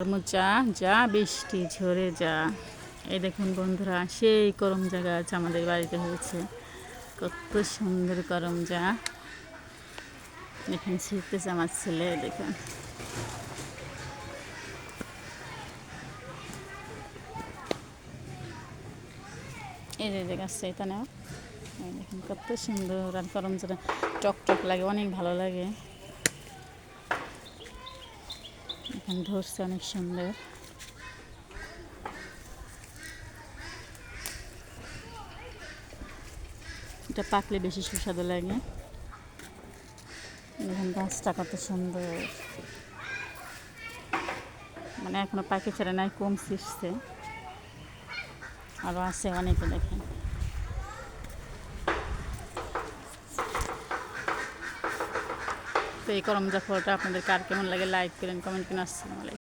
তরমুজা যা বৃষ্টি ঝরে যা। এই দেখুন বন্ধুরা, সেই করমজা গাছ আমাদের বাড়িতে হয়েছে। কত সুন্দর করমজা, দেখুন ছিঁড়তেছে আমার ছেলে। দেখুন এই যে গাছটা, এটা নেও। দেখুন কত সুন্দর, আর করমজাটা টক টক লাগে, অনেক ভালো লাগে। এখানে ধরছে অনেক সুন্দর। এটা পাকলে বেশি সুস্বাদু লাগে। দেখুন গাছটা কত সুন্দর, মানে এখনো পাকে ছেড়ে নাই, কম ছিঁড়ছে, আরও আছে অনেকে। দেখেন তো এই করমজা ফলটা আপনাদের কার কেমন লাগে লাইক করেন, কমেন্ট করেন। আসসালামু আলাইকুম।